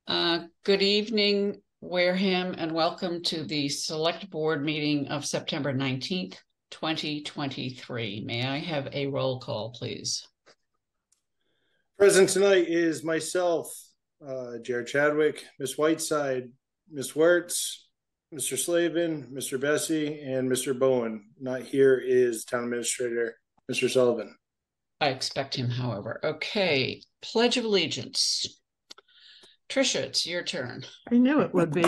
Good evening, Wareham, and welcome to the Select Board meeting of September 19th, 2023. May I have a roll call, please? Present tonight is myself, Jared Chadwick, Ms. Whiteside, Ms. Wertz, Mr. Slavin, Mr. Bessie, and Mr. Bowen. Not here is Town Administrator, Mr. Sullivan. I expect him, however. Okay, Pledge of Allegiance. Tricia, it's your turn. I knew it would be.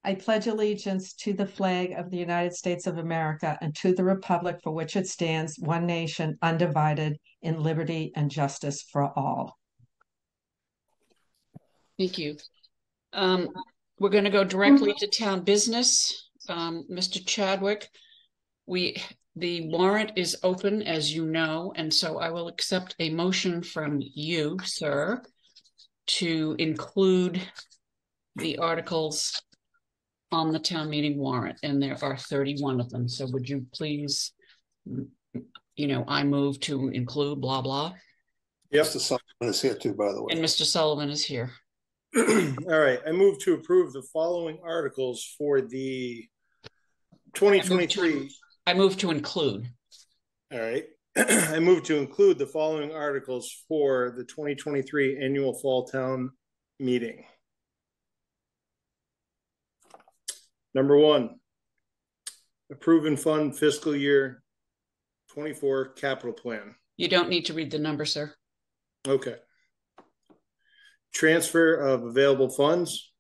I pledge allegiance to the flag of the United States of America and to the republic for which it stands, one nation, undivided, in liberty and justice for all. Thank you. We're going to go directly to town business. Mr. Chadwick, the warrant is open, as you know, and so I will accept a motion from you, sir, to include the articles on the town meeting warrant, and there are 31 of them. So would you please, I move to include blah, blah. Yep. Mr. Sullivan is here too, by the way. And Mr. Sullivan is here. All right, I move to approve the following articles for the 2023. I move to include. All right. I move to include the following articles for the 2023 annual fall town meeting. Number 1, approve and fund fiscal year 24 capital plan. You don't need to read the number, sir. Okay. Transfer of available funds,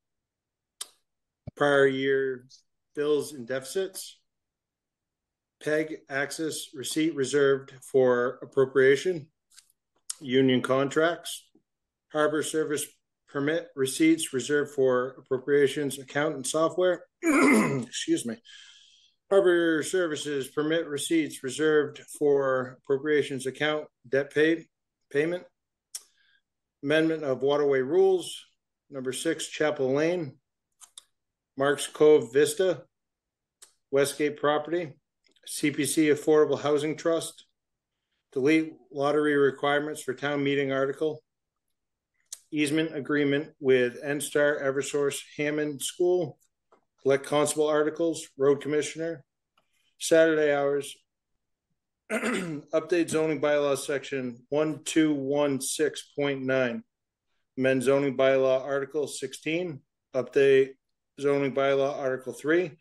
prior year bills and deficits, PEG access receipt reserved for appropriation, union contracts, harbor service permit receipts reserved for appropriations, account and software, excuse me, harbor services permit receipts reserved for appropriations, account, debt payment, amendment of waterway rules, number 6, Chapel Lane, Marks Cove Vista, Westgate property, CPC Affordable Housing Trust, delete lottery requirements for town meeting article, easement agreement with NSTAR Eversource Hammond School, collect constable articles, road commissioner, Saturday hours, update zoning bylaws section 1216.9, amend zoning bylaw article 16, update zoning bylaw article 3,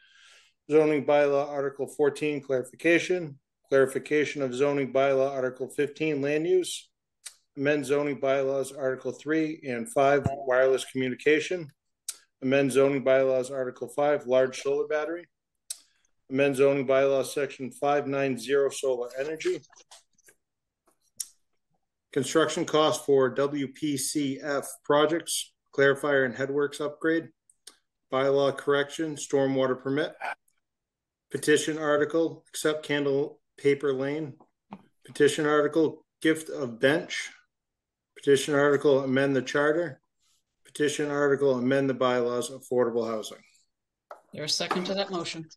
zoning bylaw article 14, clarification of zoning bylaw article 15, land use, amend zoning bylaws article 3 and 5, wireless communication, amend zoning bylaws article 5, large solar battery, amend zoning bylaws section 590, solar energy, construction cost for WPCF projects, clarifier and headworks upgrade, bylaw correction, stormwater permit, petition article, accept Candle Paper Lane, petition article, gift of bench, petition article, amend the charter, petition article, amend the bylaws, affordable housing. There's a second to that motion.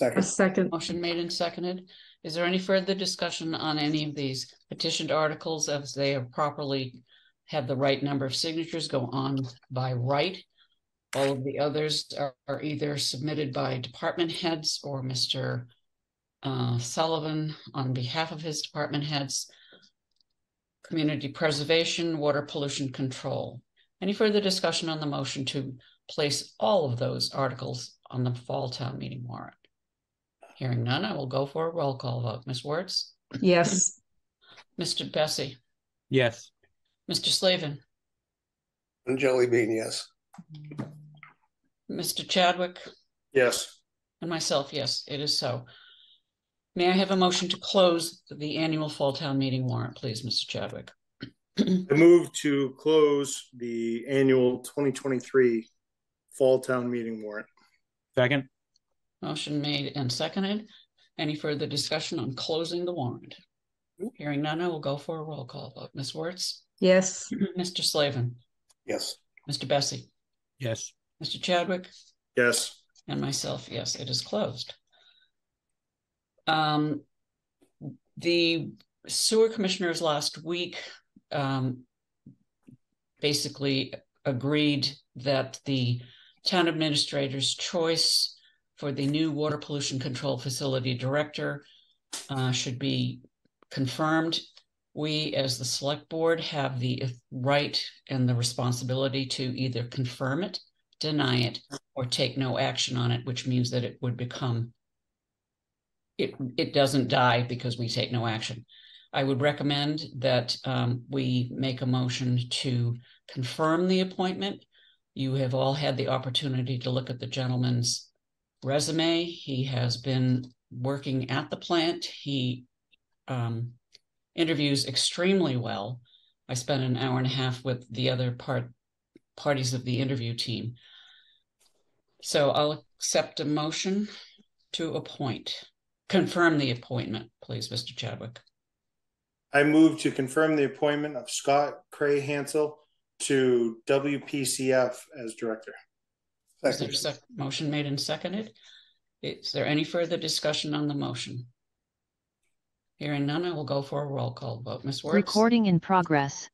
A second. Motion made and seconded. Is there any further discussion on any of these petitioned articles as they have properly have the right number of signatures go on by right? All of the others are either submitted by department heads or Mr. Sullivan on behalf of his department heads. Community preservation, water pollution control. Any further discussion on the motion to place all of those articles on the fall town meeting warrant? Hearing none, I will go for a roll call vote. Ms. Wertz? Yes. Mr. Bessie? Yes. Mr. Slavin? And Jelly Bean, yes. Mr. Chadwick? Yes. And myself, yes, it is so. May I have a motion to close the annual fall town meeting warrant, please, Mr. Chadwick? I move to close the annual 2023 fall town meeting warrant. Second. Motion made and seconded. Any further discussion on closing the warrant? Hearing none, I will go for a roll call vote. Ms. Wertz? Yes. Mr. Slavin? Yes. Mr. Bessie? Yes. Mr. Chadwick? Yes. And myself, yes, it is closed. The sewer commissioners last week basically agreed that the town administrator's choice for the new water pollution control facility director should be confirmed. We, as the select board, have the right and the responsibility to either confirm it, deny it, or take no action on it, which means that it would become, it doesn't die because we take no action. I would recommend that we make a motion to confirm the appointment. You have all had the opportunity to look at the gentleman's resume. He has been working at the plant. He interviews extremely well. I spent an hour and a half with the other parties of the interview team. So I'll accept a motion to confirm the appointment, please, Mr. Chadwick. I move to confirm the appointment of Scott Cray Hansel to WPCF as director. Is there a motion made and seconded? Is there any further discussion on the motion? Hearing none, I will go for a roll call vote. Ms. Wertz? Recording in progress.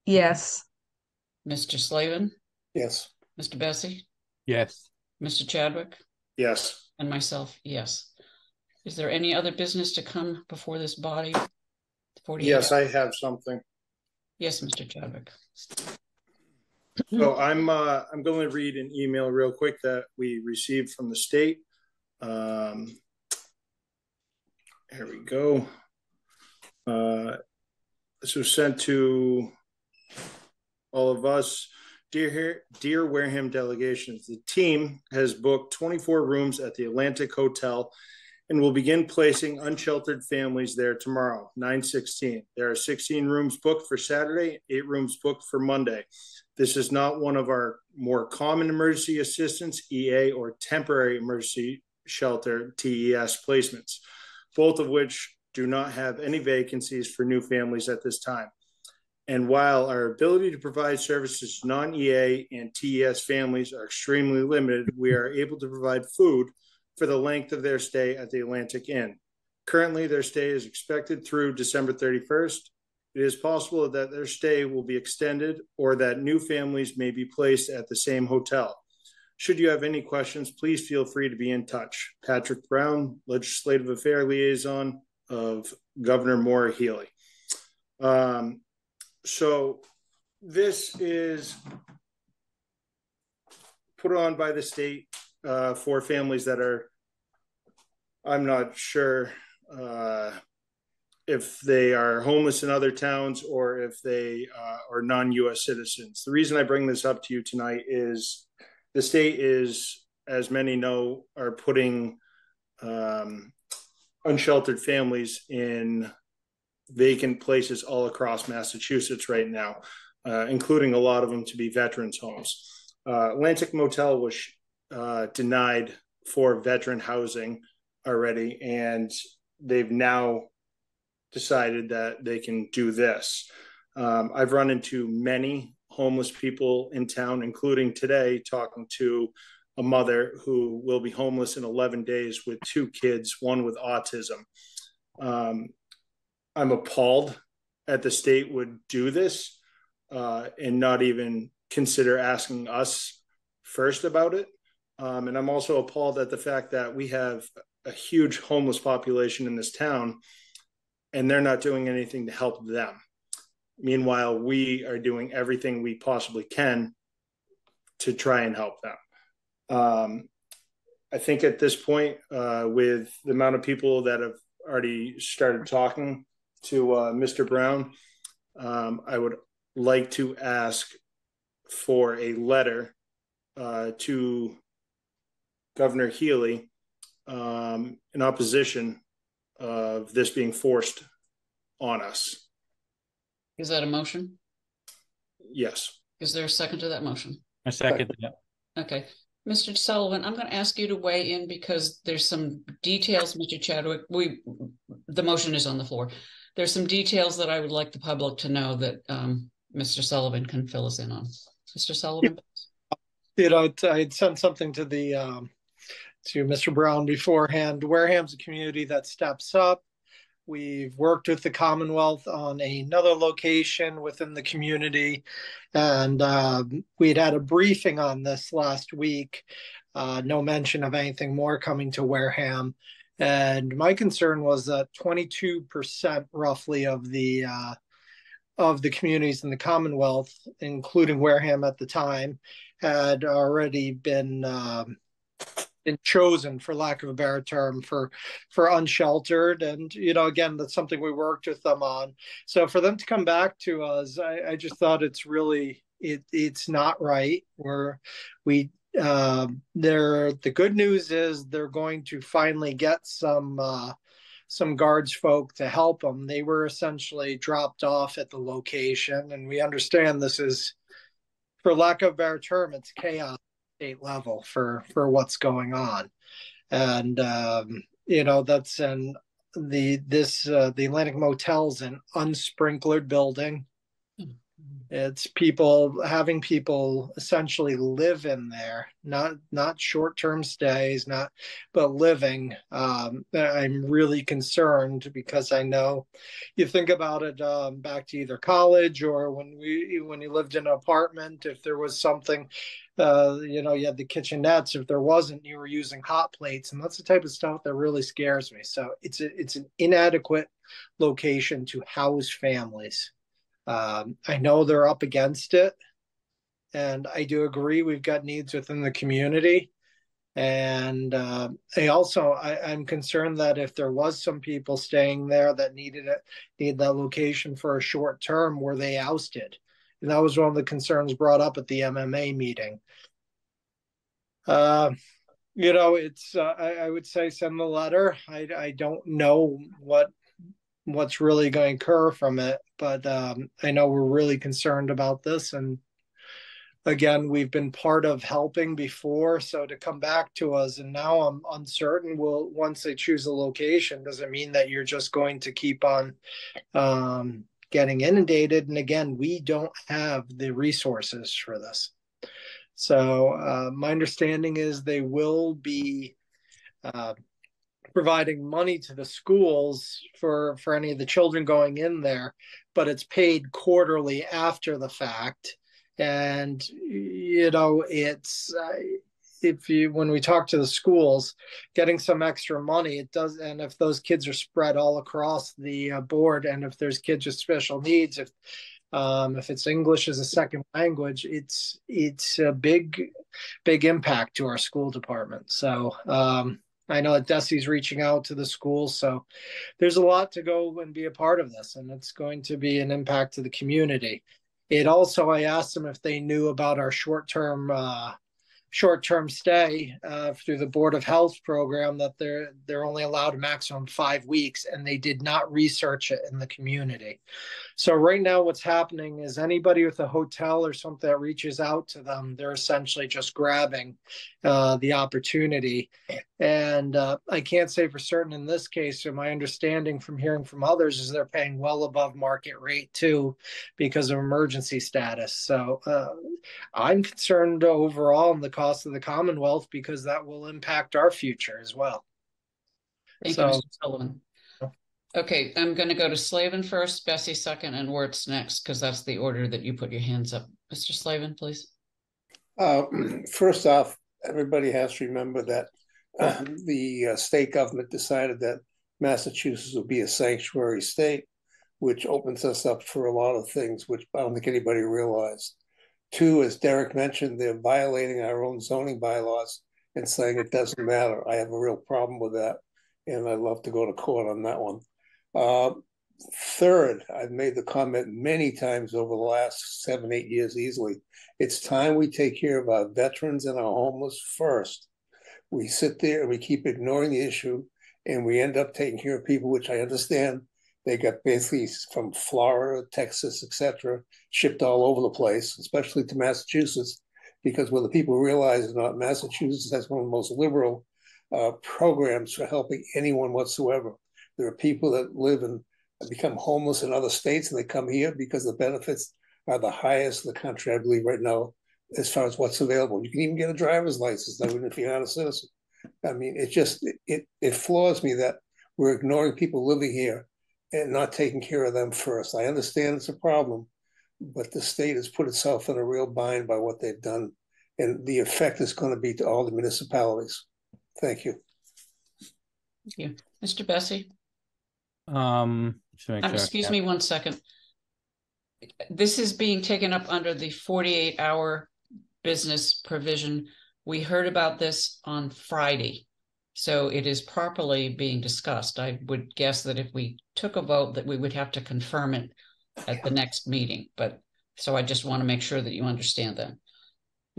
Yes. Mr. Slavin? Yes. Mr. Bessie? Yes. Mr. Chadwick? Yes. And myself, yes. Is there any other business to come before this body? Yes, I have something. Yes, Mr. Chadwick. So I'm going to read an email real quick that we received from the state. Here we go. This was sent to all of us. Dear Wareham delegations, the team has booked 24 rooms at the Atlantic Hotel and will begin placing unsheltered families there tomorrow, 9/16. There are 16 rooms booked for Saturday, 8 rooms booked for Monday. This is not one of our more common emergency assistance, EA, or temporary emergency shelter, TES placements, both of which do not have any vacancies for new families at this time. And while our ability to provide services to non-EA and TES families are extremely limited, we are able to provide food for the length of their stay at the Atlantic Inn. Currently, their stay is expected through December 31st. It is possible that their stay will be extended or that new families may be placed at the same hotel. Should you have any questions, please feel free to be in touch. Patrick Brown, Legislative Affairs Liaison of Governor Maura Healey. So this is put on by the state for families that are, I'm not sure if they are homeless in other towns or if they are non-U.S. citizens. The reason I bring this up to you tonight is the state is, as many know, are putting unsheltered families in vacant places all across Massachusetts right now, including a lot of them to be veterans' homes. Atlantic Motel was denied for veteran housing already, and they've now decided that they can do this. I've run into many homeless people in town, including today, talking to a mother who will be homeless in 11 days with 2 kids, one with autism. I'm appalled at the state would do this and not even consider asking us first about it. And I'm also appalled at the fact that we have a huge homeless population in this town and they're not doing anything to help them. Meanwhile, we are doing everything we possibly can to try and help them. I think at this point, with the amount of people that have already started talking to Mr. Brown, I would like to ask for a letter to Governor Healey in opposition of this being forced on us. Is that a motion? Yes. Is there a second to that motion? I second that. Okay. Mr. Sullivan, I'm going to ask you to weigh in because there's some details, Mr. Chadwick. The motion is on the floor. There's some details that I would like the public to know that Mr. Sullivan can fill us in on. Mr. Sullivan? I had sent something to to Mr. Brown beforehand. Wareham's a community that steps up. We've worked with the Commonwealth on another location within the community, and we'd had a briefing on this last week. No mention of anything more coming to Wareham. And my concern was that 22% roughly of the communities in the Commonwealth, including Wareham at the time, had already been chosen, for lack of a better term, for unsheltered. And again, that's something we worked with them on. So for them to come back to us, I just thought it's not right. The good news is they're going to finally get some guards folk to help them. They were essentially dropped off at the location, and we understand this is, for lack of a better term, it's chaos state level for what's going on. And that's in the Atlantic Motel's an unsprinklered building. It's having people essentially live in there, not short-term stays, but living. I'm really concerned because I know you think about it back to either college or when you lived in an apartment. If there was something, you had the kitchenettes. If there wasn't, you were using hot plates, and that's the type of stuff that really scares me. So it's an inadequate location to house families. I know they're up against it, and I do agree we've got needs within the community. And I'm concerned that if there was some people staying there that need that location for a short term, were they ousted? And that was one of the concerns brought up at the MMA meeting. It's I would say send the letter. I don't know what's really going to occur from it, but I know we're really concerned about this. And again, we've been part of helping before, so to come back to us and now I'm uncertain, once they choose a location, does it mean that you're just going to keep on getting inundated? And again, we don't have the resources for this. So my understanding is they will be providing money to the schools for any of the children going in there, but it's paid quarterly after the fact. And it's when we talk to the schools, getting some extra money, it does. And if those kids are spread all across the board, and if there's kids with special needs, if it's English as a second language, it's a big impact to our school department. So I know that Desi's reaching out to the schools, so there's a lot to go and be a part of this, and it's going to be an impact to the community. I asked them if they knew about our short-term stay through the Board of Health program, that they're only allowed a maximum 5 weeks, and they did not research it in the community. So right now what's happening is anybody with a hotel or something that reaches out to them, they're essentially just grabbing the opportunity. And I can't say for certain in this case, so my understanding from hearing from others is they're paying well above market rate too because of emergency status. So I'm concerned overall in the cost of the Commonwealth because that will impact our future as well. Thank you, Mr. Sullivan. Okay, I'm going to go to Slavin first, Bessie second, and Wertz next, because that's the order that you put your hands up. Mr. Slavin, please. First off, everybody has to remember that the state government decided that Massachusetts will be a sanctuary state, which opens us up for a lot of things, which I don't think anybody realized. Two, as Derek mentioned, they're violating our own zoning bylaws and saying it doesn't matter. I have a real problem with that, and I'd love to go to court on that one. Third, I've made the comment many times over the last 7-8 years easily. It's time we take care of our veterans and our homeless first. We sit there and we keep ignoring the issue, and we end up taking care of people, which I understand they got basically from Florida, Texas, etc., shipped all over the place, especially to Massachusetts, because whether people realize or not, Massachusetts has one of the most liberal programs for helping anyone whatsoever. There are people that live and become homeless in other states, and they come here because the benefits are the highest in the country, I believe, right now, as far as what's available. You can even get a driver's license, even if you're not a citizen. I mean, it floors me that we're ignoring people living here and not taking care of them first. I understand it's a problem, but the state has put itself in a real bind by what they've done, and the effect is going to be to all the municipalities. Thank you. Thank you. Mr. Bessie? Just to make sure. Excuse me 1 second. This is being taken up under the 48-hour business provision. We heard about this on Friday, so it is properly being discussed. I would guess that if we took a vote that we would have to confirm it at the next meeting, but so I just want to make sure that you understand that.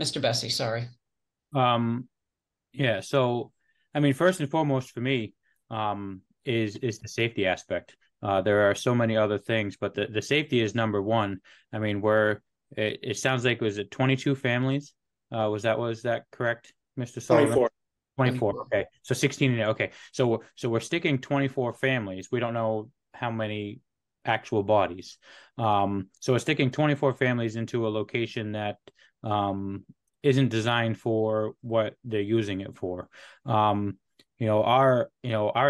Mr. Bessie, sorry. Yeah, so I mean, first and foremost for me, is the safety aspect. There are so many other things, but the safety is number one. I mean, it sounds like, was it 22 families? Was that correct, Mr. Sullivan? 24. 24. Okay. So 16. Okay. So we're sticking 24 families. We don't know how many actual bodies. So we're sticking 24 families into a location that isn't designed for what they're using it for. Our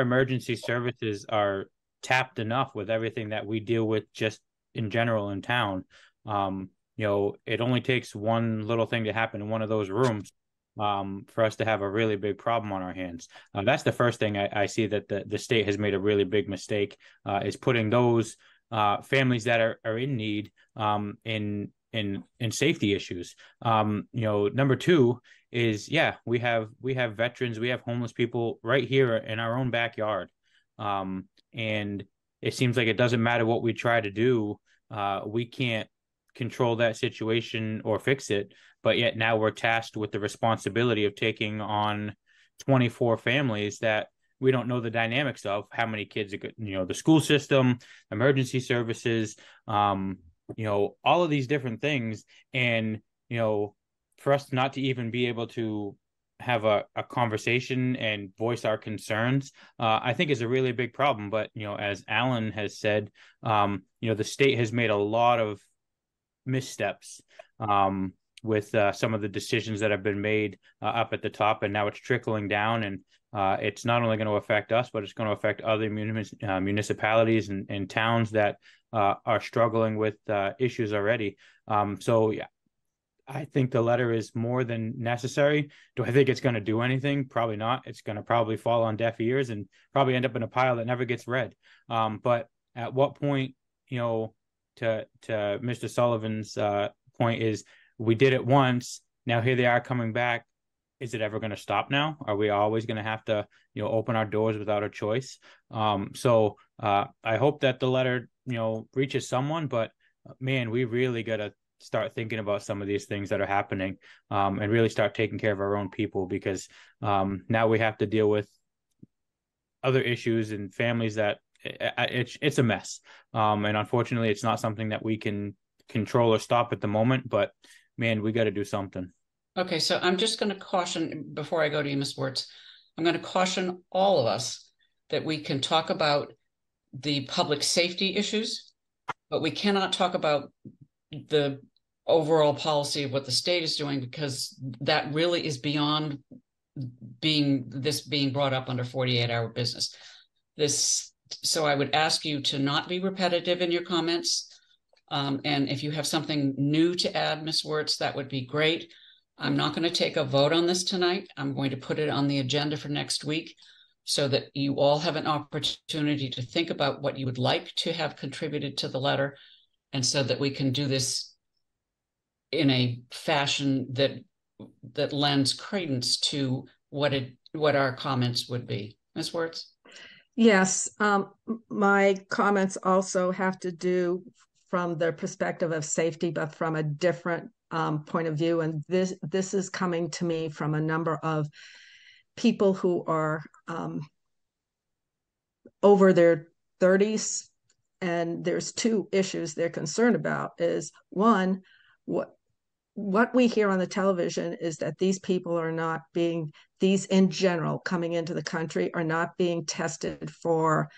emergency services are tapped enough with everything that we deal with just in general in town. It only takes one little thing to happen in one of those rooms for us to have a really big problem on our hands. That's the first thing I see that the state has made a really big mistake, is putting those families that are in need in safety issues. Number two is, we have veterans, we have homeless people right here in our own backyard. And it seems like it doesn't matter what we try to do, we can't control that situation or fix it, but yet now we're tasked with the responsibility of taking on 24 families that we don't know the dynamics of, how many kids, the school system, emergency services, all of these different things. And, for us not to even be able to have a conversation and voice our concerns, I think is a really big problem. But, as Alan has said, the state has made a lot of missteps with some of the decisions that have been made up at the top, and now it's trickling down, and it's not only going to affect us, but it's going to affect other municipalities and towns that are struggling with issues already. So yeah, I think the letter is more than necessary. Do I think it's going to do anything? Probably not. It's going to probably fall on deaf ears and probably end up in a pile that never gets read. But at what point, to Mr. Sullivan's point, is we did it once. Now here they are coming back. Is it ever going to stop now? Are we always going to have to, open our doors without a choice? So I hope that the letter, reaches someone, but man, we really got to start thinking about some of these things that are happening, and really start taking care of our own people, because now we have to deal with other issues and families that it's a mess. And unfortunately, it's not something that we can control or stop at the moment, but man, we got to do something. Okay, so I'm just going to caution, before I go to you, Ms. Wertz, I'm going to caution all of us that we can talk about the public safety issues, but we cannot talk about the overall policy of what the state is doing, because that really is beyond being brought up under 48-hour business. So I would ask you to not be repetitive in your comments. And if you have something new to add, Ms. Wertz, that would be great. I'm not going to take a vote on this tonight. I'm going to put it on the agenda for next week so that you all have an opportunity to think about what you would like to have contributed to the letter, and so that we can do this in a fashion that lends credence to what our comments would be. Ms. Wertz? Yes, my comments also have to do from the perspective of safety, but from a different point of view. And this is coming to me from a number of people who are over their 30s. And there's two issues they're concerned about. Is one, what we hear on the television is that these people are not being, these in general coming into the country are not being tested for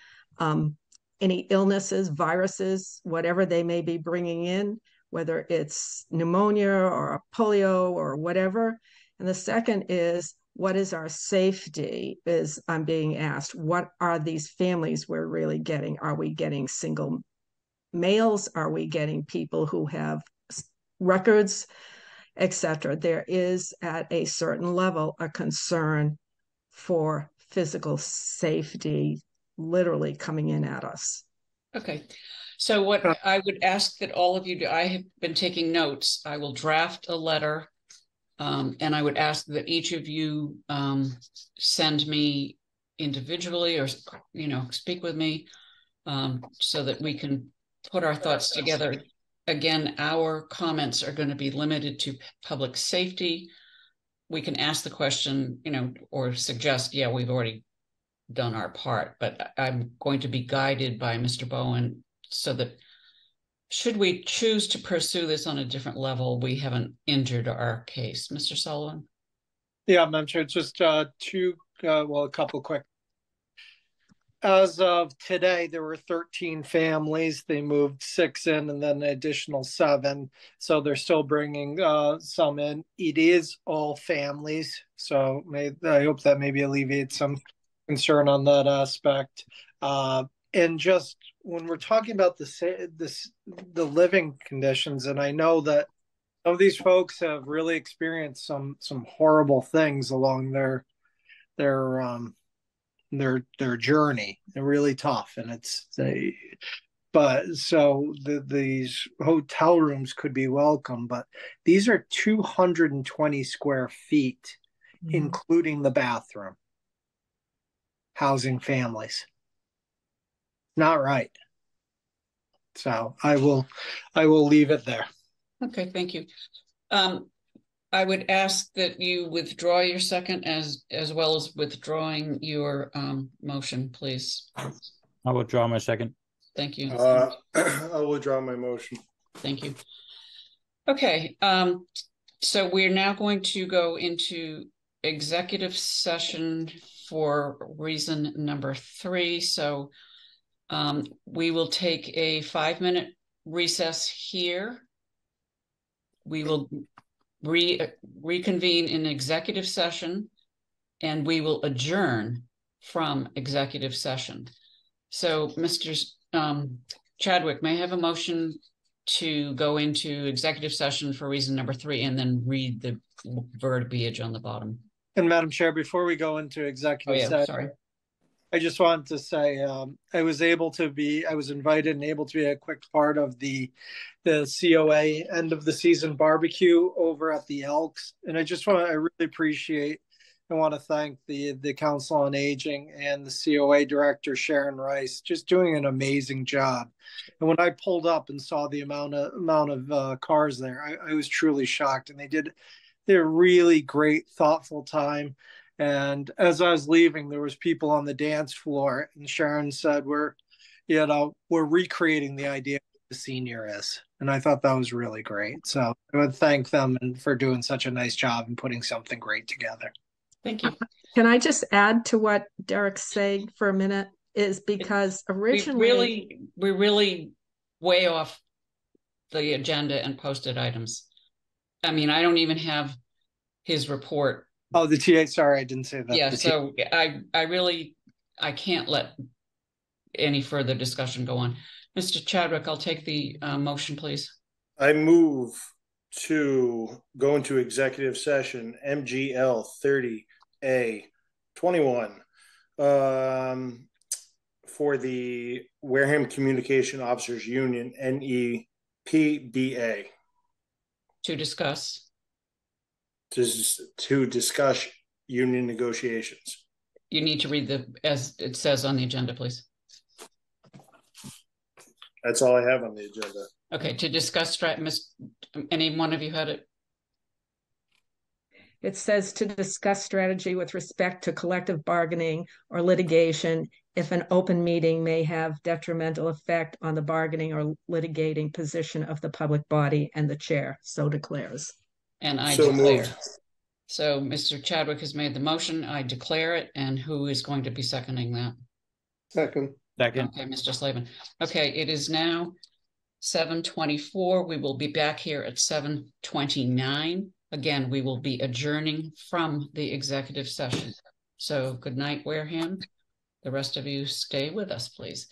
any illnesses, viruses, whatever they may be bringing in, whether it's pneumonia or polio or whatever. And the second is what is our safety, is I'm being asked. What are these families we're really getting? Are we getting single males? Are we getting people who have records, etc.? There is at a certain level a concern for physical safety literally coming in at us. Okay. So what I would ask that all of you do, I have been taking notes. I will draft a letter, and I would ask that each of you send me individually or, speak with me, so that we can put our thoughts together. Again, our comments are going to be limited to public safety. We can ask the question, or suggest, yeah, we've already done our part, but I'm going to be guided by Mr. Bowen so that should we choose to pursue this on a different level, we haven't injured our case. Mr. Sullivan? Yeah, Madam Chair, just a couple quick. As of today, there were 13 families. They moved 6 in and then an additional 7. So they're still bringing some in. It is all families. So I hope that maybe alleviates some concern on that aspect. And just when we're talking about the living conditions, and I know that some of these folks have really experienced some horrible things along their journey. They're really tough, and these hotel rooms could be welcome, but these are 220 square feet, including the bathroom, housing families. Not right. So I will leave it there. Okay, thank you. I would ask that you withdraw your second as well as withdrawing your motion, please. I'll withdraw my second. Thank you. I'll withdraw my motion. Thank you. Okay, so we're now going to go into executive session for reason number 3. So we will take a 5-minute recess here. We will reconvene in executive session, and we will adjourn from executive session. So, Mr. Chadwick, may I have a motion to go into executive session for reason number 3 and then read the verbiage on the bottom? And Madam Chair, before we go into executive session, sorry. I just wanted to say I was invited and able to be a quick part of the COA end of the season barbecue over at the Elks. And I really appreciate and want to thank the Council on Aging and the COA director, Sharon Rice, just doing an amazing job. And when I pulled up and saw the amount of cars there, I was truly shocked. And they did a really great, thoughtful time. And as I was leaving, there was people on the dance floor, and Sharon said, we're recreating the idea of what the senior is. And I thought that was really great. So I would thank them for doing such a nice job and putting something great together. Thank you. Can I just add to what Derek's saying for a minute? Is because originally we're really way off the agenda and posted items. I mean, I don't even have his report. Oh, the TA, sorry, I didn't say that. Yeah, so I can't let any further discussion go on. Mr. Chadwick, I'll take the motion, please. I move to go into executive session MGL 30A 21 for the Wareham Communication Officers Union, NEPBA. To discuss union negotiations. You need to read as it says on the agenda, please. That's all I have on the agenda. Okay, to discuss any one of you had it? It says to discuss strategy with respect to collective bargaining or litigation if an open meeting may have detrimental effect on the bargaining or litigating position of the public body, and the chair so declares. And I so declare. Moved. So Mr. Chadwick has made the motion. I declare it. And who is going to be seconding that? Second. Second. Okay, Mr. Slavin. Okay, it is now 7:24. We will be back here at 7:29. again, we will be adjourning from the executive session. So good night, Wareham. The rest of you stay with us, please.